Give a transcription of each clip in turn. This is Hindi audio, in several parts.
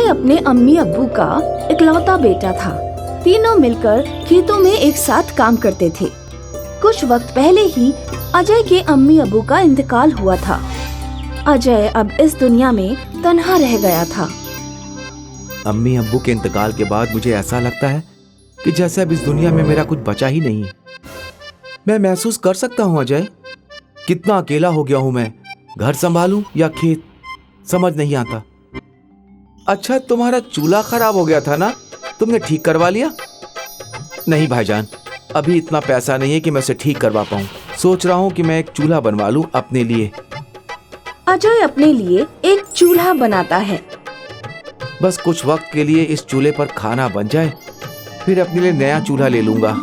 अजय अपने अम्मी अब्बू का इकलौता बेटा था। तीनों मिलकर खेतों में एक साथ काम करते थे। कुछ वक्त पहले ही अजय के अम्मी अब्बू का इंतकाल हुआ था। अजय अब इस दुनिया में तन्हा रह गया था। अम्मी अब्बू के इंतकाल के बाद मुझे ऐसा लगता है कि जैसे अब इस दुनिया में मेरा कुछ बचा ही नहीं है। मैं महसूस कर सकता हूँ अजय, कितना अकेला हो गया हूं मैं। घर संभालूं या खेत, समझ नहीं आता। अच्छा, तुम्हारा चूल्हा खराब हो गया था ना, तुमने ठीक करवा लिया? नहीं भाईजान, अभी इतना पैसा नहीं है कि मैं उसे ठीक करवा पाऊं। सोच रहा हूं कि मैं एक चूल्हा बनवा लूं अपने लिए। अजय अपने लिए एक चूल्हा बनाता है। बस कुछ वक्त के लिए इस चूल्हे पर खाना बन जाए, फिर अपने लिए नया चूल्हा ले लूंगा।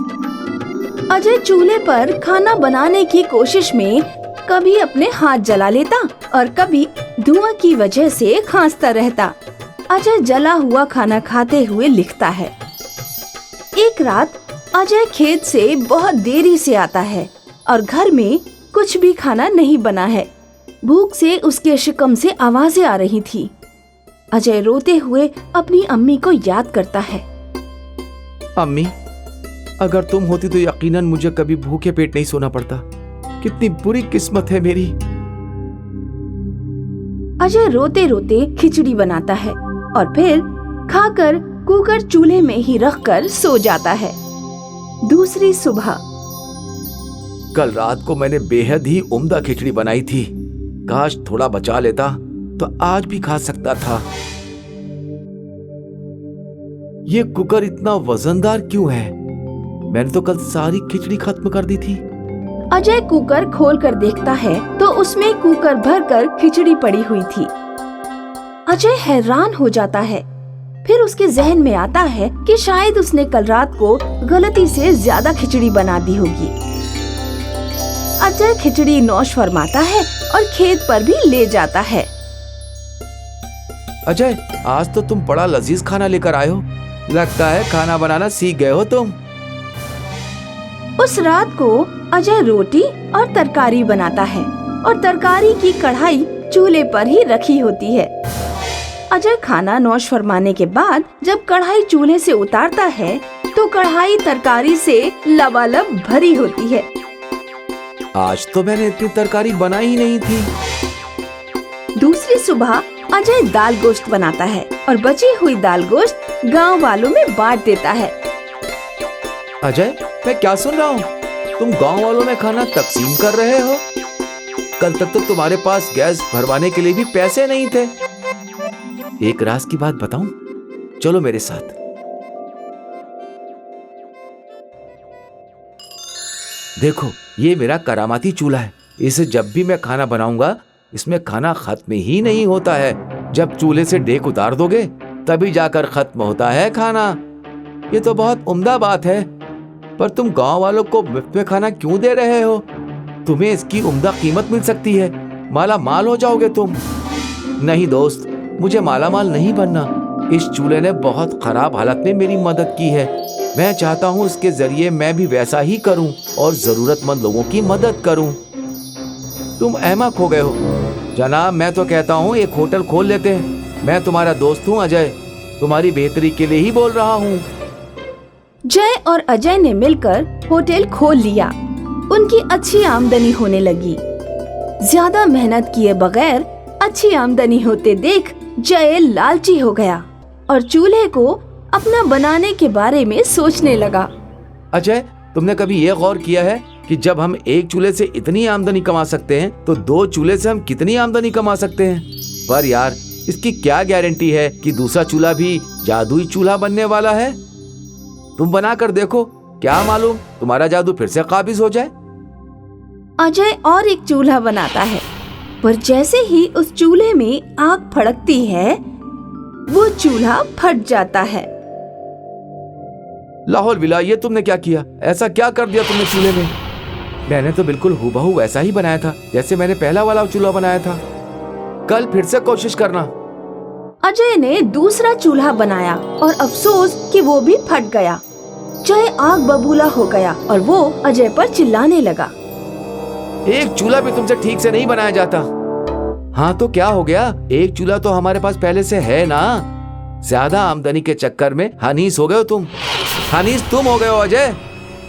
अजय चूल्हे पर खाना बनाने की कोशिश में कभी अपने हाथ जला लेता और कभी धुआं की वजह से खांसता रहता। अजय जला हुआ खाना खाते हुए लिखता है। एक रात अजय खेत से बहुत देरी से आता है और घर में कुछ भी खाना नहीं बना है। भूख से उसके शिकम से आवाजें आ रही थी। अजय रोते हुए अपनी अम्मी को याद करता है। अम्मी, अगर तुम होती तो यकीनन मुझे कभी भूखे पेट नहीं सोना पड़ता। कितनी बुरी किस्मत है मेरी। अजय रोते रोते खिचड़ी बनाता है और फिर खाकर कुकर चूल्हे में ही रखकर सो जाता है। दूसरी सुबह कल रात को मैंने बेहद ही उम्दा खिचड़ी बनाई थी। काश थोड़ा बचा लेता तो आज भी खा सकता था। ये कुकर इतना वजनदार क्यों है? मैंने तो कल सारी खिचड़ी खत्म कर दी थी। अजय कुकर खोलकर देखता है तो उसमें कुकर भरकर खिचड़ी पड़ी हुई थी। अजय हैरान हो जाता है। फिर उसके जहन में आता है कि शायद उसने कल रात को गलती से ज्यादा खिचड़ी बना दी होगी। अजय खिचड़ी नौश फरमाता है और खेत पर भी ले जाता है। अजय, आज तो तुम बड़ा लजीज खाना लेकर आए हो। लगता है खाना बनाना सीख गए हो तुम। उस रात को अजय रोटी और तरकारी बनाता है और तरकारी की कढ़ाई चूल्हे पर ही रखी होती है। अजय खाना नौश फरमाने के बाद जब कढ़ाई चूल्हे से उतारता है तो कढ़ाई तरकारी से लबालब भरी होती है। आज तो मैंने इतनी तरकारी बनाई ही नहीं थी। दूसरी सुबह अजय दाल गोश्त बनाता है और बची हुई दाल गोश्त गांव वालों में बांट देता है। अजय, मैं क्या सुन रहा हूँ? तुम गांव वालों में खाना तकसीम कर रहे हो? कल तक तो तुम्हारे पास गैस भरवाने के लिए भी पैसे नहीं थे। एक राज की बात बताऊं? चलो मेरे साथ। देखो, ये मेरा करामाती चूल्हा है। इसे जब भी मैं खाना बनाऊंगा, इसमें खाना खत्म ही नहीं होता है। जब चूल्हे से डेक उतार दोगे तभी जाकर खत्म होता है खाना। ये तो बहुत उम्दा बात है, पर तुम गांव वालों को मुफ्त में खाना क्यों दे रहे हो? तुम्हें इसकी उम्दा कीमत मिल सकती है, माला माल हो जाओगे तुम। नहीं दोस्त, मुझे माला माल नहीं बनना। इस चूल्हे ने बहुत खराब हालत में मेरी मदद की है। मैं चाहता हूँ इसके जरिए मैं भी वैसा ही करूँ और जरूरतमंद लोगों की मदद करूँ। तुम अहमक हो गए हो जनाब। मैं तो कहता हूँ एक होटल खोल लेते हैं। मैं तुम्हारा दोस्त हूँ अजय, तुम्हारी बेहतरी के लिए ही बोल रहा हूँ। जय और अजय ने मिलकर होटल खोल लिया। उनकी अच्छी आमदनी होने लगी। ज्यादा मेहनत किए बगैर अच्छी आमदनी होते देख जय लालची हो गया और चूल्हे को अपना बनाने के बारे में सोचने लगा। अजय, तुमने कभी ये गौर किया है कि जब हम एक चूल्हे से इतनी आमदनी कमा सकते हैं तो दो चूल्हे से हम कितनी आमदनी कमा सकते हैं? पर यार, इसकी क्या गारंटी है कि दूसरा चूल्हा भी जादुई चूल्हा बनने वाला है? तुम बना कर देखो, क्या मालूम तुम्हारा जादू फिर से काबिज हो जाए। अजय और एक चूल्हा बनाता है, पर जैसे ही उस चूल्हे में आग भड़कती है वो चूल्हा फट जाता है। लाहौल विला, ये तुमने क्या किया? ऐसा क्या कर दिया तुमने चूल्हे में? मैंने तो बिल्कुल हूबहू वैसा ही बनाया था जैसे मैंने पहला वाला चूल्हा बनाया था। कल फिर से कोशिश करना। अजय ने दूसरा चूल्हा बनाया और अफसोस कि वो भी फट गया। जय आग बबूला हो गया और वो अजय पर चिल्लाने लगा। एक चूल्हा भी तुमसे ठीक से नहीं बनाया जाता। हाँ तो क्या हो गया? एक चूल्हा तो हमारे पास पहले से है ना। ज्यादा आमदनी के चक्कर में हनीस हो गए हो तुम। हनीस तुम हो गए हो अजय।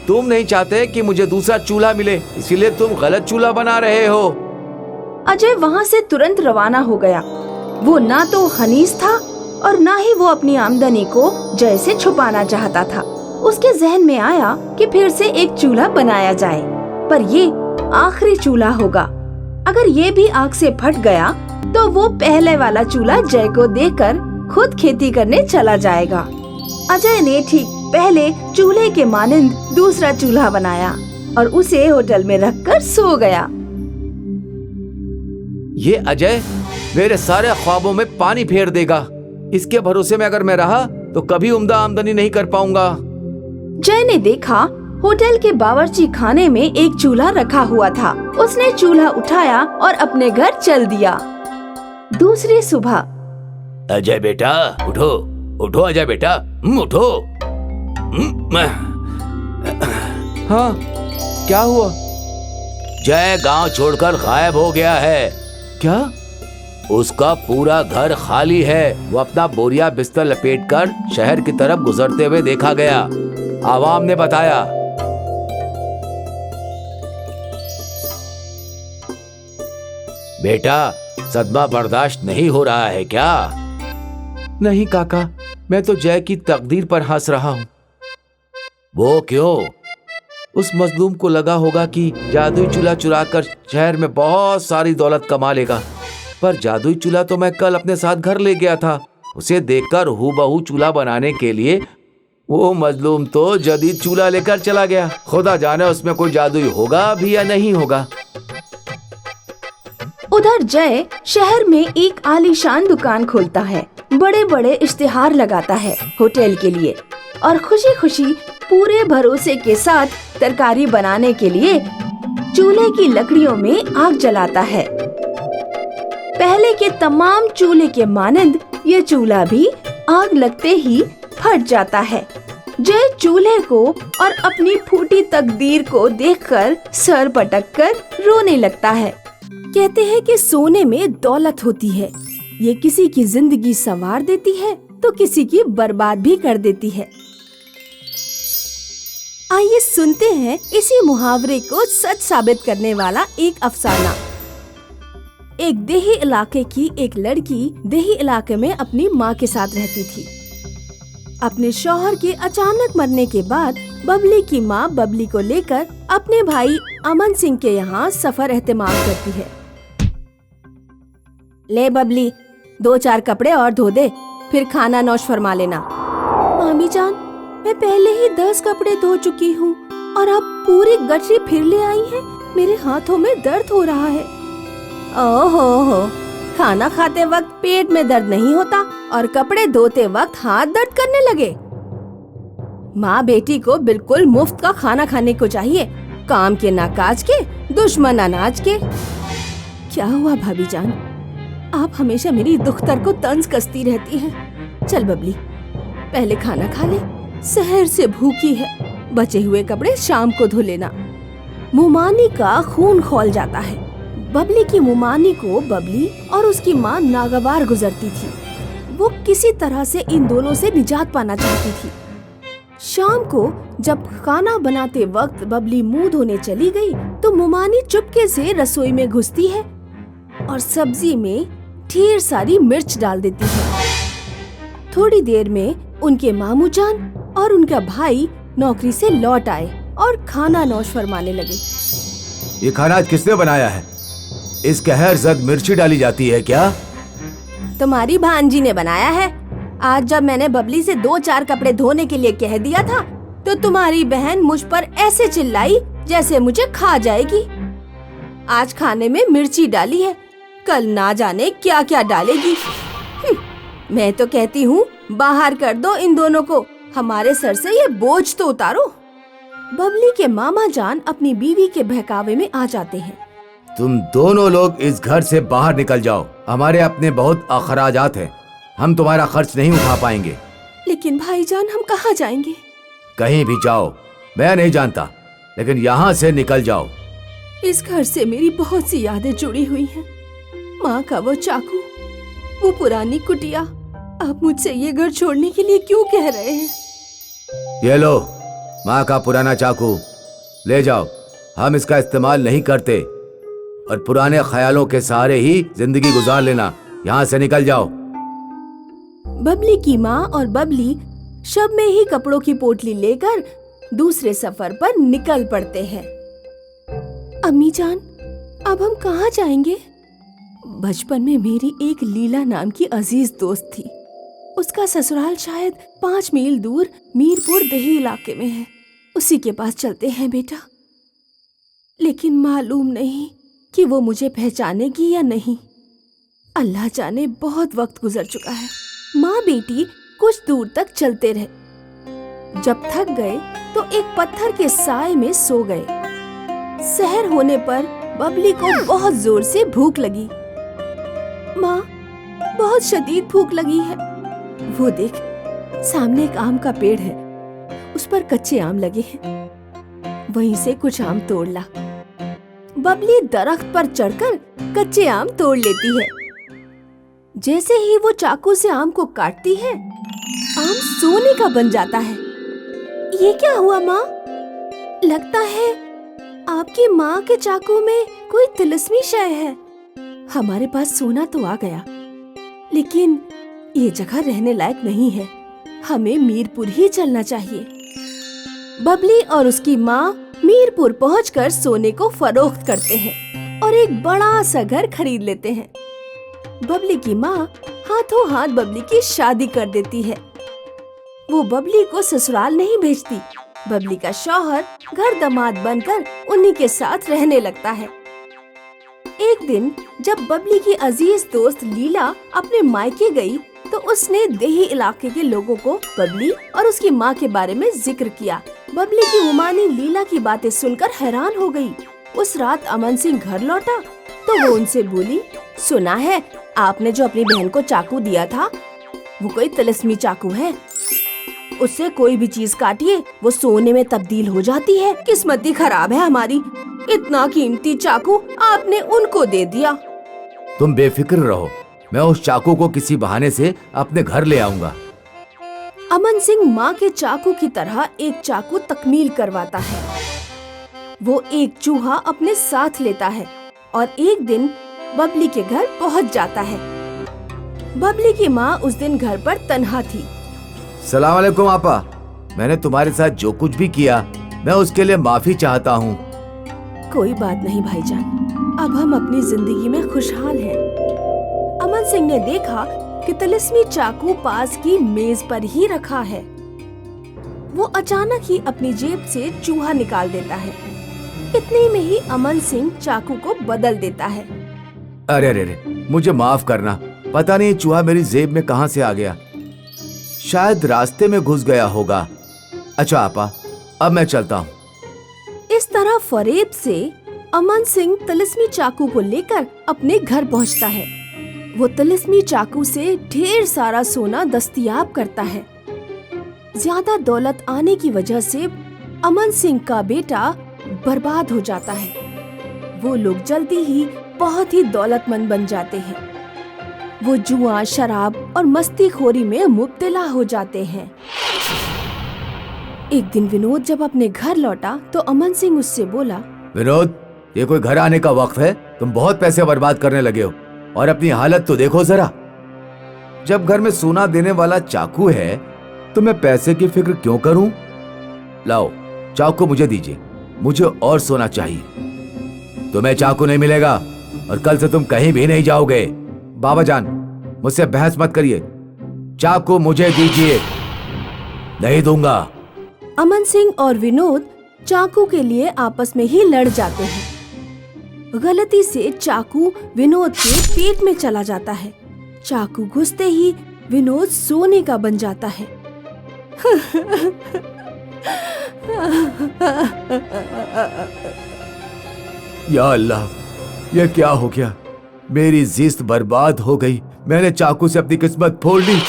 तुम नहीं चाहते कि मुझे दूसरा चूल्हा मिले, इसीलिए तुम गलत चूल्हा बना रहे हो। अजय वहाँ से तुरंत रवाना हो गया। वो ना तो हनीस था और ना ही वो अपनी आमदनी को जय से छुपाना चाहता था। उसके जहन में आया कि फिर से एक चूल्हा बनाया जाए, पर ये आखिरी चूल्हा होगा। अगर ये भी आग से फट गया तो वो पहले वाला चूल्हा जय को देकर खुद खेती करने चला जाएगा। अजय ने ठीक पहले चूल्हे के मानंद दूसरा चूल्हा बनाया और उसे होटल में रखकर सो गया। ये अजय मेरे सारे ख्वाबों में पानी फेर देगा। इसके भरोसे में अगर मैं रहा तो कभी उम्दा आमदनी नहीं कर पाऊंगा। जय ने देखा होटल के बावर्ची खाने में एक चूल्हा रखा हुआ था। उसने चूल्हा उठाया और अपने घर चल दिया। दूसरी सुबह, अजय बेटा उठो, उठो अजय बेटा, उठो। हाँ, क्या हुआ? जय गांव छोड़कर गायब हो गया है। क्या? उसका पूरा घर खाली है। वो अपना बोरिया बिस्तर लपेटकर शहर की तरफ गुजरते हुए देखा गया, आवाम ने बताया। बेटा, सदमा बर्दाश्त नहीं हो रहा है क्या? नहीं काका, मैं तो जय की तकदीर पर हंस रहा हूँ। वो क्यों? उस मजलूम को लगा होगा कि जादुई चूल्हा चुराकर शहर में बहुत सारी दौलत कमा लेगा, पर जादुई चूल्हा तो मैं कल अपने साथ घर ले गया था। उसे देखकर हूबहू चूल्हा बनाने के लिए वो मजलूम तो जदीद चूल्हा लेकर चला गया। खुदा जाने उसमें कोई जादुई होगा भी या नहीं होगा। उधर जय शहर में एक आलीशान दुकान खोलता है, बड़े बड़े इश्तिहार लगाता है होटल के लिए और खुशी खुशी पूरे भरोसे के साथ तरकारी बनाने के लिए चूल्हे की लकड़ियों में आग जलाता है। पहले के तमाम चूल्हे के मानंद ये चूल्हा भी आग लगते ही फट जाता है। जय चूल्हे को और अपनी फूटी तकदीर को देखकर सर पटककर रोने लगता है। कहते हैं कि सोने में दौलत होती है, ये किसी की जिंदगी संवार देती है तो किसी की बर्बाद भी कर देती है। आइए सुनते हैं इसी मुहावरे को सच साबित करने वाला एक अफसाना। एक देही इलाके की एक लड़की देही इलाके में अपनी माँ के साथ रहती थी। अपने शौहर के अचानक मरने के बाद बबली की माँ बबली को लेकर अपने भाई अमन सिंह के यहाँ सफर एहतमाम करती है। ले बबली, 2-4 कपड़े और धो दे, फिर खाना नौश फरमा लेना। मामी जान, मैं पहले ही 10 कपड़े धो चुकी हूँ और अब पूरी गठरी फिर ले आई हैं। मेरे हाथों में दर्द हो रहा है। ओहो, खाना खाते वक्त पेट में दर्द नहीं होता और कपड़े धोते वक्त हाथ दर्द करने लगे। माँ बेटी को बिल्कुल मुफ्त का खाना खाने को चाहिए, काम के ना काज के, दुश्मन अनाज के। क्या हुआ भाभी जान, आप हमेशा मेरी दुख्तर को तंज कसती रहती हैं। चल बबली, पहले खाना खा ले, सहर से भूखी है। बचे हुए कपड़े शाम को धो लेना। मुमानी का खून खौल जाता है। बबली की मुमानी को बबली और उसकी माँ नागवार गुजरती थी। वो किसी तरह से इन दोनों से निजात पाना चाहती थी। शाम को जब खाना बनाते वक्त बबली मुंह धोने चली गई तो मुमानी चुपके से रसोई में घुसती है और सब्जी में ढेर सारी मिर्च डाल देती है। थोड़ी देर में उनके मामू जान और उनका भाई नौकरी से लौट आए और खाना नौश फरमाने लगे। ये खाना आज किसने बनाया है? इस कहर जद मिर्ची डाली जाती है क्या? तुम्हारी भांजी ने बनाया है। आज जब मैंने बबली से 2-4 कपड़े धोने के लिए कह दिया था तो तुम्हारी बहन मुझ पर ऐसे चिल्लाई जैसे मुझे खा जाएगी। आज खाने में मिर्ची डाली है, कल ना जाने क्या क्या डालेगी। मैं तो कहती हूँ बाहर कर दो इन दोनों को, हमारे सर से ये बोझ तो उतारो। बबली के मामा जान अपनी बीवी के बहकावे में आ जाते हैं। तुम दोनों लोग इस घर से बाहर निकल जाओ, हमारे अपने बहुत अखराजात हैं, हम तुम्हारा खर्च नहीं उठा पाएंगे। लेकिन भाईजान, हम कहाँ जाएंगे? कहीं भी जाओ, मैं नहीं जानता, लेकिन यहाँ से निकल जाओ। इस घर से मेरी बहुत सी यादें जुड़ी हुई हैं। माँ का वो चाकू, वो पुरानी कुटिया, आप मुझसे ये घर छोड़ने के लिए क्यों कह रहे हैं? ये लो माँ का पुराना चाकू, ले जाओ। हम इसका इस्तेमाल नहीं करते और पुराने ख्यालों के सहारे ही जिंदगी गुजार लेना। यहाँ से निकल जाओ। बबली की माँ और बबली शब में ही कपड़ों की पोटली लेकर दूसरे सफर पर निकल पड़ते हैं। अम्मी जान, अब हम कहाँ जाएंगे? बचपन में मेरी एक लीला नाम की अजीज दोस्त थी। उसका ससुराल शायद 5 मील दूर मीरपुर देही इलाके में है। उसी के पास चलते हैं बेटा। लेकिन मालूम नहीं कि वो मुझे पहचानेगी या नहीं। अल्लाह जाने, बहुत वक्त गुजर चुका है। माँ बेटी कुछ दूर तक चलते रहे। जब थक गए तो एक पत्थर के साए में सो गए। सहर होने पर बबली को बहुत जोर से भूख लगी। माँ, बहुत शदीद भूख लगी है। वो देख, सामने एक आम का पेड़ है, उस पर कच्चे आम लगे हैं। वहीं से कुछ आम तोड़ ला। बबली दरख्त पर चढ़कर कच्चे आम तोड़ लेती है। जैसे ही वो चाकू से आम को काटती है, आम सोने का बन जाता है। ये क्या हुआ माँ? लगता है आपकी माँ के चाकू में कोई तिलिस्मी शय है। हमारे पास सोना तो आ गया, लेकिन ये जगह रहने लायक नहीं है। हमें मीरपुर ही चलना चाहिए। बबली और उसकी माँ मीरपुर पहुंचकर सोने को फरोख्त करते हैं और एक बड़ा सा घर खरीद लेते हैं। बबली की माँ हाथों हाथ बबली की शादी कर देती है। वो बबली को ससुराल नहीं भेजती। बबली का शौहर घर दामाद बनकर उन्हीं के साथ रहने लगता है। एक दिन जब बबली की अजीज दोस्त लीला अपने मायके गई तो उसने देही इलाके के लोगों को बबली और उसकी माँ के बारे में जिक्र किया। बबली की उमानी लीला की बातें सुनकर हैरान हो गई। उस रात अमन सिंह घर लौटा तो वो उनसे बोली, सुना है आपने जो अपनी बहन को चाकू दिया था वो कोई तिलिस्मी चाकू है। उससे कोई भी चीज काटिए वो सोने में तब्दील हो जाती है। किस्मत ही खराब है हमारी, इतना कीमती चाकू आपने उनको दे दिया। तुम बेफिक्र रहो, मैं उस चाकू को किसी बहाने से अपने घर ले आऊंगा। अमन सिंह माँ के चाकू की तरह एक चाकू तकमील करवाता है। वो एक चूहा अपने साथ लेता है और एक दिन बबली के घर पहुँच जाता है। बबली की माँ उस दिन घर पर तन्हा थी। सलाम अलैकुम आपा, मैंने तुम्हारे साथ जो कुछ भी किया मैं उसके लिए माफी चाहता हूँ। कोई बात नहीं भाईजान, अब हम अपनी जिंदगी में खुशहाल हैं। अमन सिंह ने देखा कि तिलिस्मी चाकू पास की मेज पर ही रखा है। वो अचानक ही अपनी जेब से चूहा निकाल देता है। इतने में ही अमन सिंह चाकू को बदल देता है। अरे अरे अरे, मुझे माफ करना, पता नहीं चूहा मेरी जेब में कहाँ से आ गया। शायद रास्ते में घुस गया होगा। अच्छा आपा, अब मैं चलता हूँ। इस तरह फरेब से अमन सिंह तिलिस्मी चाकू को लेकर अपने घर पहुँचता है। वो तिलिस्मी चाकू से ढेर सारा सोना दस्तयाब करता है। ज्यादा दौलत आने की वजह से अमन सिंह का बेटा बर्बाद हो जाता है। वो लोग जल्दी ही बहुत ही दौलतमंद बन जाते हैं। वो जुआ, शराब और मस्तीखोरी में मुब्तला हो जाते हैं। एक दिन विनोद जब अपने घर लौटा तो अमन सिंह उससे बोला, विनोद, ये कोई घर आने का वक्त है? तुम बहुत पैसे बर्बाद करने लगे हो और अपनी हालत तो देखो जरा। जब घर में सोना देने वाला चाकू है तो मैं पैसे की फिक्र क्यों करूं? लाओ चाकू मुझे दीजिए, मुझे और सोना चाहिए। तुम्हें चाकू नहीं मिलेगा और कल से तुम कहीं भी नहीं जाओगे। बाबा जान, मुझसे बहस मत करिए, चाकू मुझे दीजिए। नहीं दूंगा। अमन सिंह और विनोद चाकू के लिए आपस में ही लड़ जाते हैं। गलती से चाकू विनोद के पेट में चला जाता है। चाकू घुसते ही विनोद सोने का बन जाता है। या अल्लाह, ये क्या हो गया? मेरी जिस्त बर्बाद हो गई। मैंने चाकू से अपनी किस्मत फोड़ ली।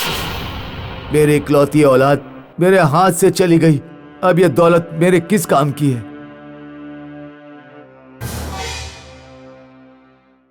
मेरी इकलौती औलाद मेरे हाथ से चली गई। अब ये दौलत मेरे किस काम की है?